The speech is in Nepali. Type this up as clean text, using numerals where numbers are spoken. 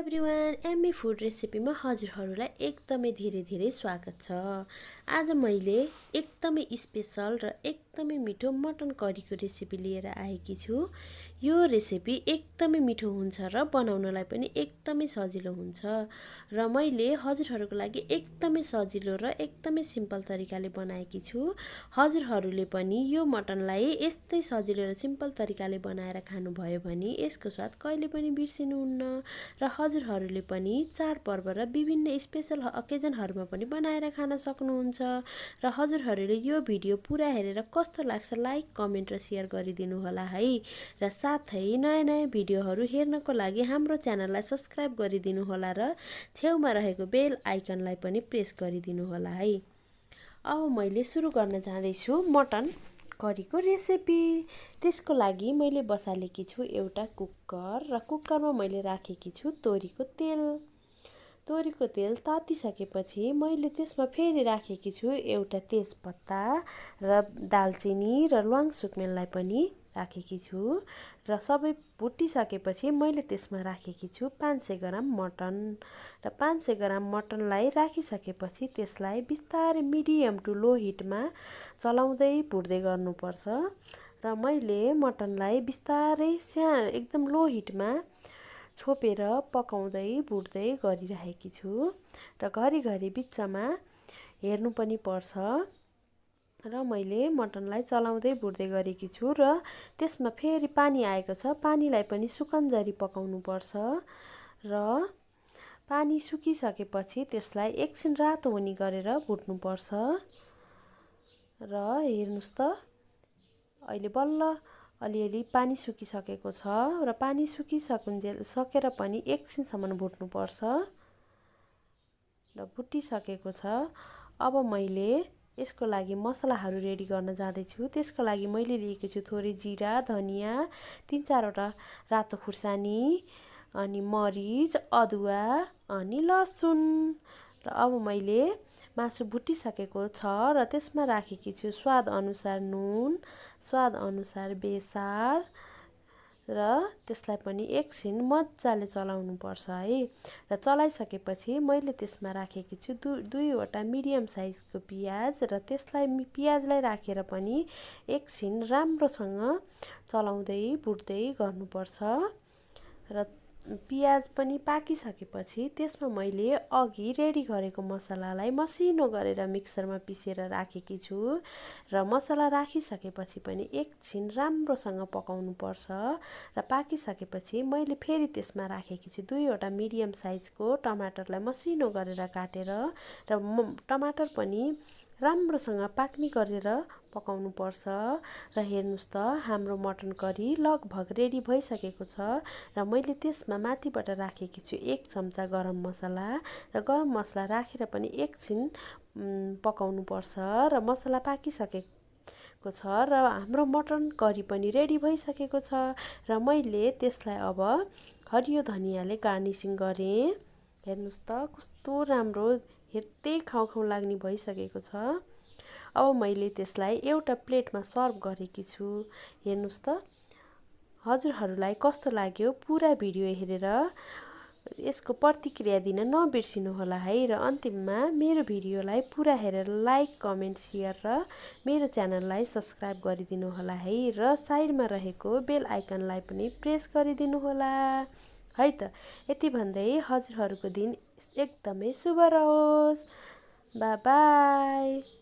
एभ्रिवान, एम्मी फुड रेसिपीमा हजुरहरूलाई एकदमै धेरै स्वागत छ। आज मैले एकदमै स्पेशल र एकदमै मिठो मटन करीको रेसिपी लिएर आएकी छु। यो रेसिपी एकदमै मिठो हुन्छ र बनाउनलाई पनि एकदमै सजिलो हुन्छ र मैले हजुरहरूको लागि एकदमै सजिलो र एकदमै सिम्पल तरिकाले बनाएकी छु। हजुरहरूले पनि यो मटनलाई यस्तै सजिलो र सिम्पल तरिकाले बनाएर खानुभयो भने यसको स्वाद कहिले पनि बिर्सिनुहुन्न र हजुरहरूले पनि चाडपर्व र विभिन्न स्पेशल अकेजनहरूमा पनि बनाएर खान सक्नुहुन्छ। र हजुरहरूले यो भिडियो पुरा हेरेर कस्तो लाग्छ लाइक, कमेन्ट र सेयर गरिदिनु होला है। र साथै नयाँ भिडियोहरू हेर्नको लागि हाम्रो च्यानललाई सब्स्क्राइब गरिदिनु होला र छेउमा रहेको बेल आइकनलाई पनि प्रेस गरिदिनु होला है। अब मैले सुरु गर्न जाँदैछु मटन करीको रेसिपी। त्यसको लागि मैले बसालेकी छु एउटा कुकर र कुकरमा मैले राखेकी छु तोरीको तेल। तोरीको तेल तातिसकेपछि मैले त्यसमा फेरि राखेकी छु एउटा तेजपत्ता र दालचिनी र ल्वाङ सुक्मेललाई पनि राखेकी छु र सबै भुटिसकेपछि मैले त्यसमा राखेकी छु 500 ग्राम मटन र 500 ग्राम मटनलाई राखिसकेपछि त्यसलाई बिस्तारै मिडियम टु लो हिटमा चलाउँदै भुट्दै गर्नुपर्छ। र मैले मटनलाई बिस्तारै एकदम लो हिटमा छोपेर पकाउँदै भुट्दै गरिरहेकी छु र घरिघरि बिचमा हेर्नु पनि पर्छ। र मैले मटनलाई चलाउँदै भुट्दै गरेकी छु र त्यसमा फेरि पानी आएको छ, पानीलाई पनि सुकन्जरी पकाउनु पर्छ र पानी सुकिसकेपछि त्यसलाई एकछिन रातो हुने गरेर भुट्नुपर्छ। र हेर्नुस् त अहिले बल्ल अलिअलि पानी सुकिसकेको छ र पानी सकेर पनि एकछिनसम्म भुट्नुपर्छ र भुटिसकेको छ। अब मैले यसको लागि मसलाहरू रेडी गर्न जाँदैछु। त्यसको लागि मैले लिएको छु थोरै जिरा, धनियाँ, 3-4 वटा रातो खुर्सानी, अनि मरिच, अदुवा अनि लसुन। र अब मैले मासु भुटिसकेको छ र त्यसमा राखेकी छु स्वाद अनुसार नुन, स्वाद अनुसार बेसार र त्यसलाई पनि एकछिन मजाले चलाउनु पर्छ है। र चलाइसकेपछि मैले त्यसमा राखेकी छु दुईवटा मिडियम साइजको पियाज र पियाजलाई राखेर पनि एकछिन राम्रोसँग चलाउँदै भुट्दै गर्नुपर्छ। र पियाज पनि पाकिसकेपछि त्यसमा मैले अघि रेडी गरेको मसलालाई मसिनो गरेर मिक्सरमा पिसेर राखेकी छु र मसला राखिसकेपछि पनि एकछिन राम्रोसँग पकाउनु पर्छ। र पाकिसकेपछि मैले फेरि त्यसमा राखेकी छु 2 वटा मिडियम साइजको टमाटरलाई मसिनो गरेर काटेर र टमाटर पनि राम्रोसँग पाक्ने गरेर पकाउनु पर्छ। र हेर्नुस् त हाम्रो मटन करी लगभग रेडी भइसकेको छ र मैले त्यसमा माथिबाट राखेकी छु 1 चम्चा गरम मसला र गरम मसला राखेर पनि एकछिन पकाउनु पर्छ र मसला पाकिसकेको छ र हाम्रो मटन करी पनि रेडी भइसकेको छ र मैले त्यसलाई अब हरियो धनियाँले गार्निसिङ गरेँ। हेर्नुस् त कस्तो राम्रो हेर्दै खाउँ लाग्ने भइसकेको छ। अब मैले त्यसलाई एउटा प्लेटमा सर्भ गरेकी छु। हेर्नुस् त हजुरहरूलाई कस्तो लाग्यो पुरा भिडियो हेरेर यसको प्रतिक्रिया दिन नबिर्सिनु होला है। र अन्तिममा मेरो भिडियोलाई पुरा हेरेर लाइक, कमेन्ट, सेयर र मेरो च्यानललाई सब्स्क्राइब गरिदिनु होला है। र साइडमा रहेको बेल आइकनलाई पनि प्रेस गरिदिनु होला है त। यति भन्दै हजुरहरूको दिन एकदमै शुभ रहोस्। By by.